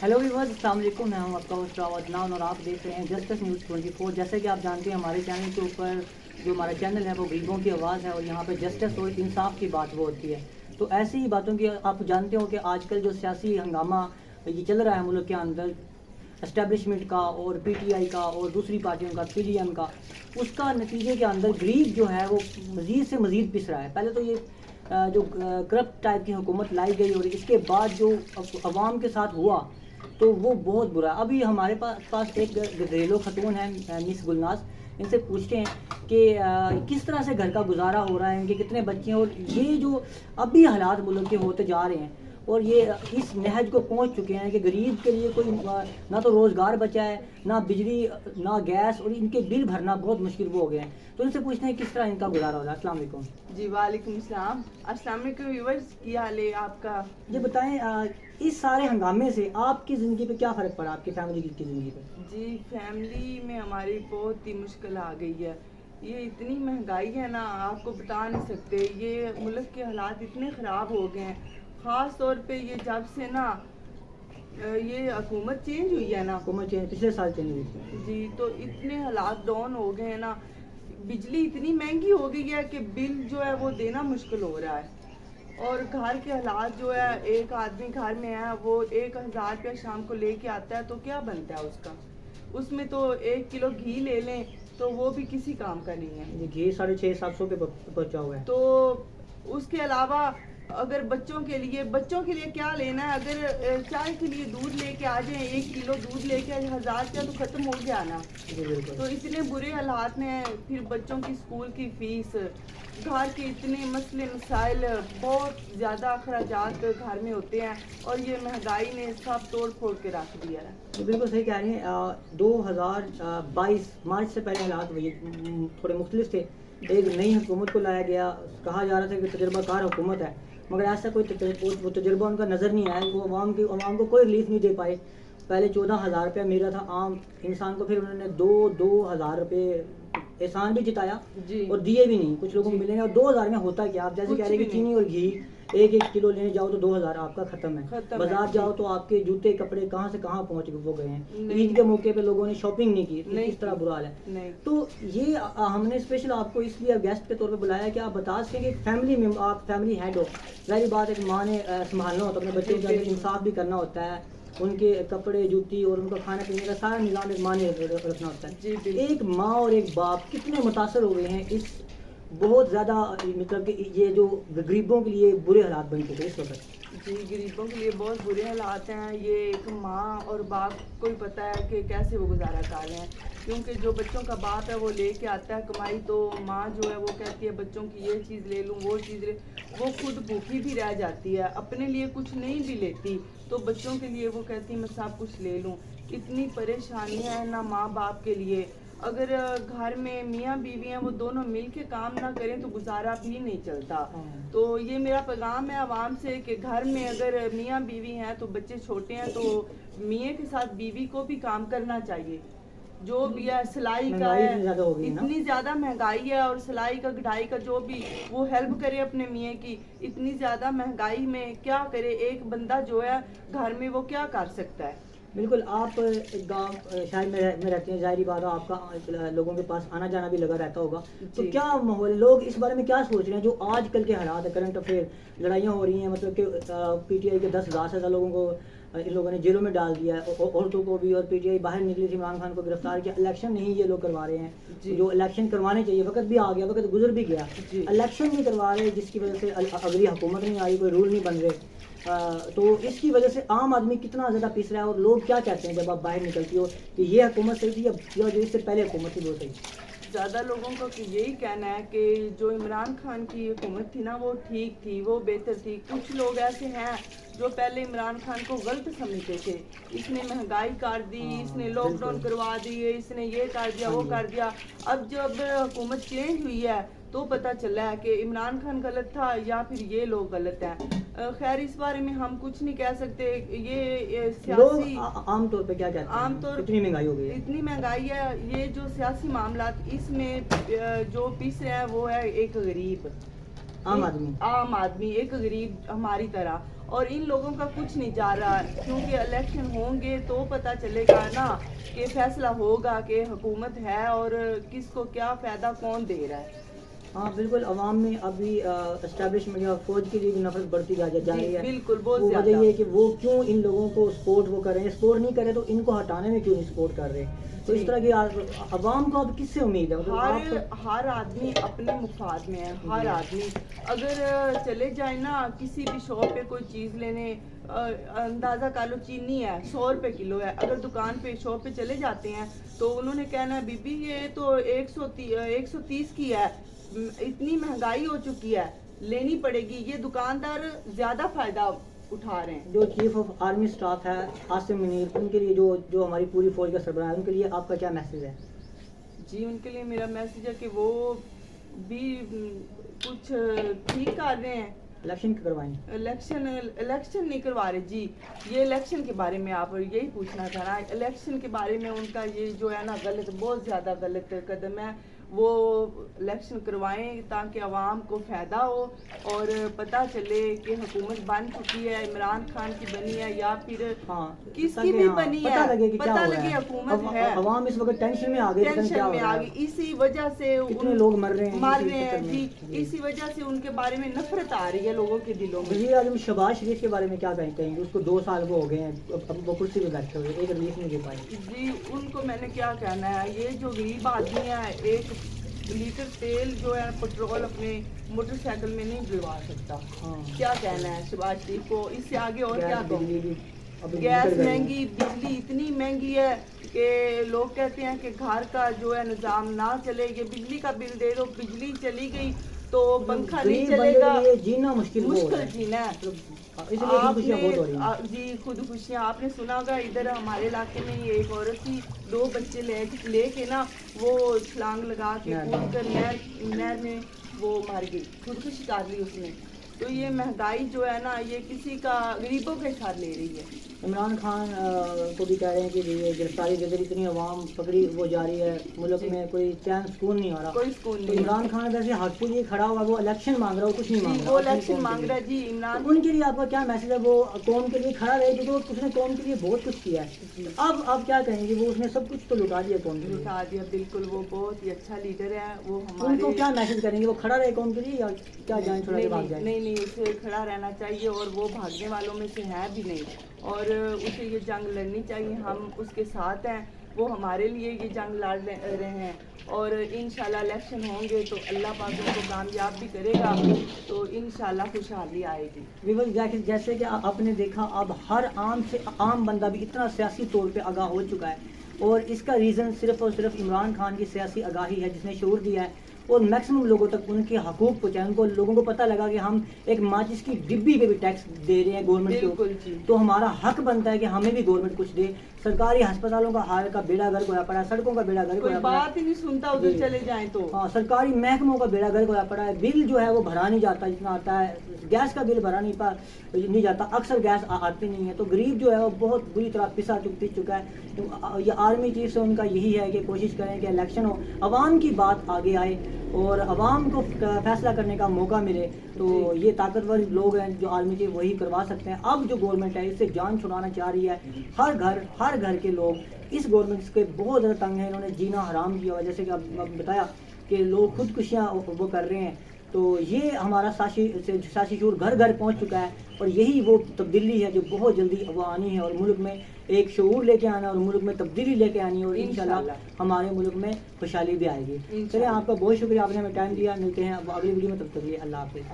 Hello viewers, अस्सलाम वालेकुम। मैं हूं आपका होस्ट रावत नाउन और आप देख रहे हैं जस्टिस न्यूज़ 24। जैसे कि आप जानते हैं हमारे चैनल के ऊपर जो हमारा चैनल है वो गरीबों की आवाज़ है और यहाँ पे जस्टिस और इंसाफ की बात वो होती है। तो ऐसी ही बातों की आप जानते हो कि आजकल जो सियासी हंगामा ये चल रहा है मुल्क के अंदर, एस्टेब्लिशमेंट का और पीटीआई का और दूसरी पार्टियों का, पीडीएम का, उसका नतीजे के अंदर गरीब जो है वो मज़ीद से मज़ीद पिस रहा है। पहले तो ये जो करप्ट टाइप की हुकूमत लाई गई और इसके बाद जो अवाम के साथ हुआ तो वो बहुत बुरा। अभी हमारे पास एक घरेलू खतून है, मिस गुलनाज। इनसे पूछते हैं कि किस तरह से घर का गुजारा हो रहा है, इनके कितने बच्चे हैं और ये जो अभी हालात मुल्क के होते जा रहे हैं और ये इस नहज को पहुंच चुके हैं कि गरीब के लिए कोई ना तो रोज़गार बचा है, ना बिजली, ना गैस, और इनके बिल भरना बहुत मुश्किल वो हो गए हैं। तो इनसे पूछते हैं किस तरह इनका गुजारा हो रहा है। अस्सलाम वालेकुम। जी वालेकुम अस्सलाम। अस्सलाम वालेकुम व्यूअर्स, क्या हाल है आपका? ये बताएं, इस सारे हंगामे से आपकी ज़िंदगी पे क्या फ़र्क पड़ा, आपकी फैमिली की ज़िंदगी पे? जी फैमिली में हमारी बहुत ही मुश्किल आ गई है। ये इतनी महंगाई है ना, आपको बता नहीं सकते। ये मुल्क के हालात इतने ख़राब हो गए हैं, ख़ास तौर पे ये जब से ना ये हुकूमत चेंज हुई है ना। हुकूमत चेंज पिछले साल चेंज हुई थी जी, तो इतने हालात डाउन हो गए हैं ना, बिजली इतनी महंगी हो गई है कि बिल जो है वो देना मुश्किल हो रहा है। और घर के हालात जो है, एक आदमी घर में है वो 1,000 रुपया शाम को लेके आता है तो क्या बनता है उसका? उसमें तो 1 किलो घी ले लें तो वो भी किसी काम का नहीं है। ये घी 650-700 पे पहुंचा हुआ है। तो उसके अलावा अगर बच्चों के लिए क्या लेना है? अगर चाय के लिए दूध लेके आ जाए, 1 किलो दूध लेके 1,000 रुपया तो खत्म हो गया ना। जी बिल्कुल। तो इतने बुरे हालात हैं, फिर बच्चों की स्कूल की फीस, घर के इतने मसले मसाइल, बहुत ज़्यादा अखराजात घर में होते हैं और ये महंगाई ने सब तोड़ फोड़ के रख दिया है। जी बिल्कुल सही कह रही हैं। 2022 मार्च से पहले हालात थोड़े मुख्तलिफ थे। एक नई हुकूमत को लाया गया, कहा जा रहा था कि तजर्बाकार हुकूमत है, मगर ऐसा कोई वो तजर्बा उनका नज़र नहीं आया। वो अवाम को कोई रिलीफ नहीं दे पाए। पहले 14,000 रुपया मिल रहा था आम इंसान को, फिर उन्होंने 2,000 रुपये एहसान भी जिताया जी और दिए भी नहीं। कुछ लोगों को मिले नहीं। और 2,000 में होता क्या? आप जैसे कुछ कह रहे हैं भी कि चीनी और घी 1-1 किलो लेने जाओ तो 2,000 आपका ख़त्म है। खत्म है, बाजार जी। जाओ तो आपके जूते कपड़े कहाँ से कहाँ पहुँच वो गए हैं। नहीं। ईद के मौके पे लोगों ने शॉपिंग नहीं की, नहीं किस तरह बुरा हाल है। नहीं। तो ये हमने स्पेशल आपको इसलिए गेस्ट के तौर पे बुलाया कि आप बता सकें कि फैमिली में आप फैमिली हेड हो, जाहिर बात है कि माँ ने संभालना होता है अपने बच्चे का, इंसाफ भी करना होता है, उनके कपड़े जूती और उनका खाने पीने का सारा निज़ाम एक माँ ने रखना होता है। जी बिल्कुल। एक माँ और एक बाप कितने मुतासर हो गए हैं इस बहुत ज़्यादा, मतलब कि ये जो गरीबों के लिए बुरे हालात बन चुके हैं इस वक्त। जी, गरीबों के लिए बहुत बुरे हालात हैं। ये एक माँ और बाप को ही पता है कि कैसे वो गुजारा कर रहे हैं, क्योंकि जो बच्चों का बाप है वो लेके आता है कमाई, तो माँ जो है वो कहती है बच्चों की ये चीज़ ले लूँ, वो चीज़ ले। वो खुद भूखी भी रह जाती है, अपने लिए कुछ नहीं भी लेती, तो बच्चों के लिए वो कहती है मैं सब कुछ ले लूँ। इतनी परेशानी है ना माँ बाप के लिए। अगर घर में मियाँ बीवी हैं, वो दोनों मिल के काम ना करें तो गुजारा भी नहीं चलता। तो ये मेरा पैगाम है आवाम से कि घर में अगर मियाँ बीवी हैं तो बच्चे छोटे हैं तो मियाँ के साथ बीवी को भी काम करना चाहिए। जो भी है, सिलाई का है, महंगाई ज़्यादा हो गई है ना। इतनी ज़्यादा महंगाई है, और सिलाई का कढ़ाई का जो भी वो हेल्प करे अपने मियाँ की। इतनी ज़्यादा महंगाई में क्या करे एक बंदा जो है घर में, वो क्या कर सकता है? बिल्कुल। आप गांव शहर में रहते हैं, जाहिर बात है आपका लोगों के पास आना जाना भी लगा रहता होगा। तो जी। क्या माहौल, लोग इस बारे में क्या सोच रहे हैं जो आजकल के हालात है, करंट अफेयर, लड़ाइयाँ हो रही हैं, मतलब कि पीटीआई के 10,000 से ज़्यादा लोगों को इन लोगों ने जेलों में डाल दिया है, औरतों को भी, और पीटीआई बाहर निकली थी, इमरान खान को गिरफ्तार किया। इलेक्शन नहीं ये लोग करवा रहे हैं जी। जो इलेक्शन करवाने चाहिए। वक्त भी आ गया, वक्त गुजर भी गया, जी। इलेक्शन नहीं करवा रहे, जिसकी वजह से अगली हुकूमत नहीं आई, कोई रूल नहीं बन रहे। तो इसकी वजह से आम आदमी कितना ज़्यादा पिस रहा है। और लोग क्या कहते हैं जब आप बाहर निकलती हो कि ये हुकूमत सही थी या जो इससे पहले हुकूमत थी वो सही? ज़्यादा लोगों का तो यही कहना है कि जो इमरान खान की हुकूमत थी ना वो ठीक थी, वो बेहतर थी। कुछ लोग ऐसे हैं जो पहले इमरान खान को गलत समझते थे, इसने महंगाई कर दी, इसने लॉकडाउन करवा दिए, इसने ये कर दिया, वो कर दिया। अब जब हुकूमत चेंज हुई है तो पता चला है कि इमरान खान गलत था या फिर ये लोग गलत हैं। खैर इस बारे में हम कुछ नहीं कह सकते। ये सियासी लोग आमतौर पे क्या कहते हैं, आमतौर इतनी महंगाई हो गई है। इतनी महंगाई है, ये जो सियासी मामलात इसमें जो पिस रहे हैं वो है एक गरीब। عام آدمی عام آدمی ایک غریب ہماری طرح, اور ان لوگوں کا کچھ نہیں جا رہا, کیونکہ الیکشن ہوں گے تو پتہ چلے گا نا کہ فیصلہ ہوگا کہ حکومت ہے اور کس کو کیا فائدہ کون دے رہا ہے. ہاں بالکل, عوام میں ابھی اسٹیبلشمنٹ یا فوج کے لیے بھی نفرت بڑھتی جا رہی ہے. بالکل, بہت وہ وجہ زیادہ. یہ ہے کہ وہ کیوں ان لوگوں کو سپورٹ وہ کر رہے ہیں, سپورٹ نہیں کرے تو ان کو ہٹانے میں کیوں نہیں سپورٹ کر رہے. تو اس طرح کی عوام کو اب کس سے امید ہے؟ ہر آدمی اپنے مفاد میں ہے. ہر آدمی اگر چلے جائیں نا کسی بھی شاپ پہ کوئی چیز لینے, اندازہ کر لو چینی ہے 100 روپے کلو ہے, اگر دکان پہ شاپ پہ چلے جاتے ہیں تو انہوں نے کہنا ہے بی بی یہ تو 130 کی ہے, اتنی مہنگائی ہو چکی ہے, لینی پڑے گی. یہ دکاندار زیادہ فائدہ اٹھا رہے ہیں. جو چیف آف آرمی اسٹاف ہے عاصم منیر, ان کے لیے جو ہماری پوری فوج کا سربراہ ہے, ان کے لیے آپ کا کیا میسج ہے؟ جی ان کے لیے میرا میسج ہے کہ وہ بھی کچھ ٹھیک کر رہے ہیں. الیکشن کروائیں, الیکشن نہیں کروا رہے جی. یہ الیکشن کے بارے میں آپ یہی پوچھنا چاہ رہا ہے. الیکشن کے بارے میں ان کا یہ جو ہے نا غلط, بہت زیادہ غلط قدم ہے. وہ الیکشن کروائیں تاکہ عوام کو فائدہ ہو اور پتہ چلے کہ حکومت بن چکی ہے, عمران خان کی بنی ہے یا پھر کس کی بھی بنی ہے, پتہ لگے حکومت ہے. عوام اس وقت ٹینشن میں آ گئی, اسی وجہ سے کتنے لوگ مر رہے ہیں جی, اسی وجہ سے ان کے بارے میں نفرت آ رہی ہے لوگوں کے دلوں میں. وزیر اعظم شہباز شریف کے بارے میں کیا کہیں گے؟ اس کو 2 سال وہ ہو گئے ہیں, اب وہ کرسی پہ بیٹھے ہوئے, ایک ریلیف نہیں دے پائے. جی ان کو میں نے کیا کہنا ہے, یہ جو غریب آدمی ہے 1 لیٹر تیل جو ہے پیٹرول اپنے موٹر سائیکل میں نہیں ڈلوا سکتا. کیا کہنا ہے شہباز شریف کو, اس سے آگے اور کیا کہوں. گیس مہنگی, بجلی اتنی مہنگی ہے کہ لوگ کہتے ہیں کہ گھر کا جو ہے نظام نہ چلے, یہ بجلی کا بل دے دو, بجلی چلی گئی تو پنکھا نہیں چلے گا, جینا مشکل جینا ہے. جی خودکشیاں آپ نے سنا ہوگا, ادھر ہمارے علاقے میں یہ ایک عورت تھی 2 بچے لے کے نا وہ چھلانگ لگا کے کود کر نہر میں وہ مر گئی, خودکشی کر لی اس نے. تو یہ مہنگائی جو ہے نا یہ کسی کا غریبوں کے ساتھ لے رہی ہے. عمران خان کو بھی کہہ رہے ہیں کہ یہ گرفتاری کے ذریعے اتنی عوام پکڑی وہ جاری ہے, ملک میں کوئی چین سکون نہیں آ رہا. کوئی سکون نہیں. عمران خان ویسے حق کے لیے کھڑا ہوا, وہ الیکشن مانگ رہا ہو, کچھ نہیں مانگ رہا. وہ الیکشن مانگ رہا ہے جی. عمران ان کے لیے آپ کا کیا میسج ہے؟ وہ قوم کے لیے کھڑا رہے کیونکہ اس نے قوم کے لیے بہت کچھ کیا ہے. اب آپ کیا کہیں گے؟ وہ اس نے سب کچھ تو لٹا دیا قوم کے لیے. لٹا دیا بالکل, وہ بہت ہی اچھا لیڈر ہے. وہ ان کو کیا میسج کریں گے؟ وہ کھڑا رہے قوم کے لیے یا کیا جائیں چھوڑا کے بھاگ جائیں؟ نہیں, اسے کھڑا رہنا چاہیے اور وہ بھاگنے والوں میں سے ہے بھی نہیں, اور اسے یہ جنگ لڑنی چاہیے. ہم اس کے ساتھ ہیں, وہ ہمارے لیے یہ جنگ لڑ رہے ہیں, اور انشاءاللہ الیکشن ہوں گے تو اللہ پاک ان کو کامیاب بھی کرے گا, تو انشاءاللہ خوشحالی آئے گی. جیسے کہ آپ نے دیکھا اب ہر عام بندہ بھی اتنا سیاسی طور پہ آگاہ ہو چکا ہے, اور اس کا ریزن صرف اور صرف عمران خان کی سیاسی آگاہی ہے جس نے شعور دیا ہے اور میکسیمم لوگوں تک ان کے حقوق پہنچائے. ان کو لوگوں کو پتہ لگا کہ ہم ایک ماچس کی ڈبی پہ بھی ٹیکس دے رہے ہیں گورنمنٹ کو, تو ہمارا حق بنتا ہے کہ ہمیں بھی گورنمنٹ کچھ دے. سرکاری ہسپتالوں کا حال کا بیڑا گرک ہوا پڑا ہے, سڑکوں کا بیڑا گرک ہوا پڑا ہے, بات ہی نہیں سنتا ادھر چلے جائیں تو. ہاں, سرکاری محکموں کا بیڑا گرک ہوا پڑا ہے. بل جو ہے وہ بھرا نہیں جاتا جتنا آتا ہے, گیس کا بل بھرا نہیں جاتا, اکثر گیس آتی نہیں ہے. تو غریب جو ہے وہ بہت بری طرح پس چکا ہے. یہ آرمی چیف سے ان کا یہی ہے کہ کوشش کریں کہ الیکشن ہو, عوام کی بات آگے آئے اور عوام کو فیصلہ کرنے کا موقع ملے. تو یہ طاقتور لوگ ہیں جو آرمی چیف وہی کروا سکتے ہیں. اب جو گورنمنٹ ہے اس سے جان چھڑانا چاہ رہی ہے. ہر گھر کے لوگ اس گورنمنٹ کے بہت زیادہ تنگ ہیں, انہوں نے جینا حرام کیا ہوا. جیسے کہ اب بتایا کہ لوگ خودکشیاں وہ کر رہے ہیں, تو یہ ہمارا سیاسی شعور گھر گھر پہنچ چکا ہے, اور یہی وہ تبدیلی ہے جو بہت جلدی وہ آنی ہے, اور ملک میں ایک شعور لے کے آنا ہے اور ملک میں تبدیلی لے کے آنی ہے, اور انشاءاللہ ہمارے ملک میں خوشحالی بھی آئے گی. چلیے آپ کا بہت شکریہ, آپ نے ہمیں ٹائم دیا. ملتے ہیں اب اگلی ویڈیو میں, تب تک کے لیے اللہ حافظ.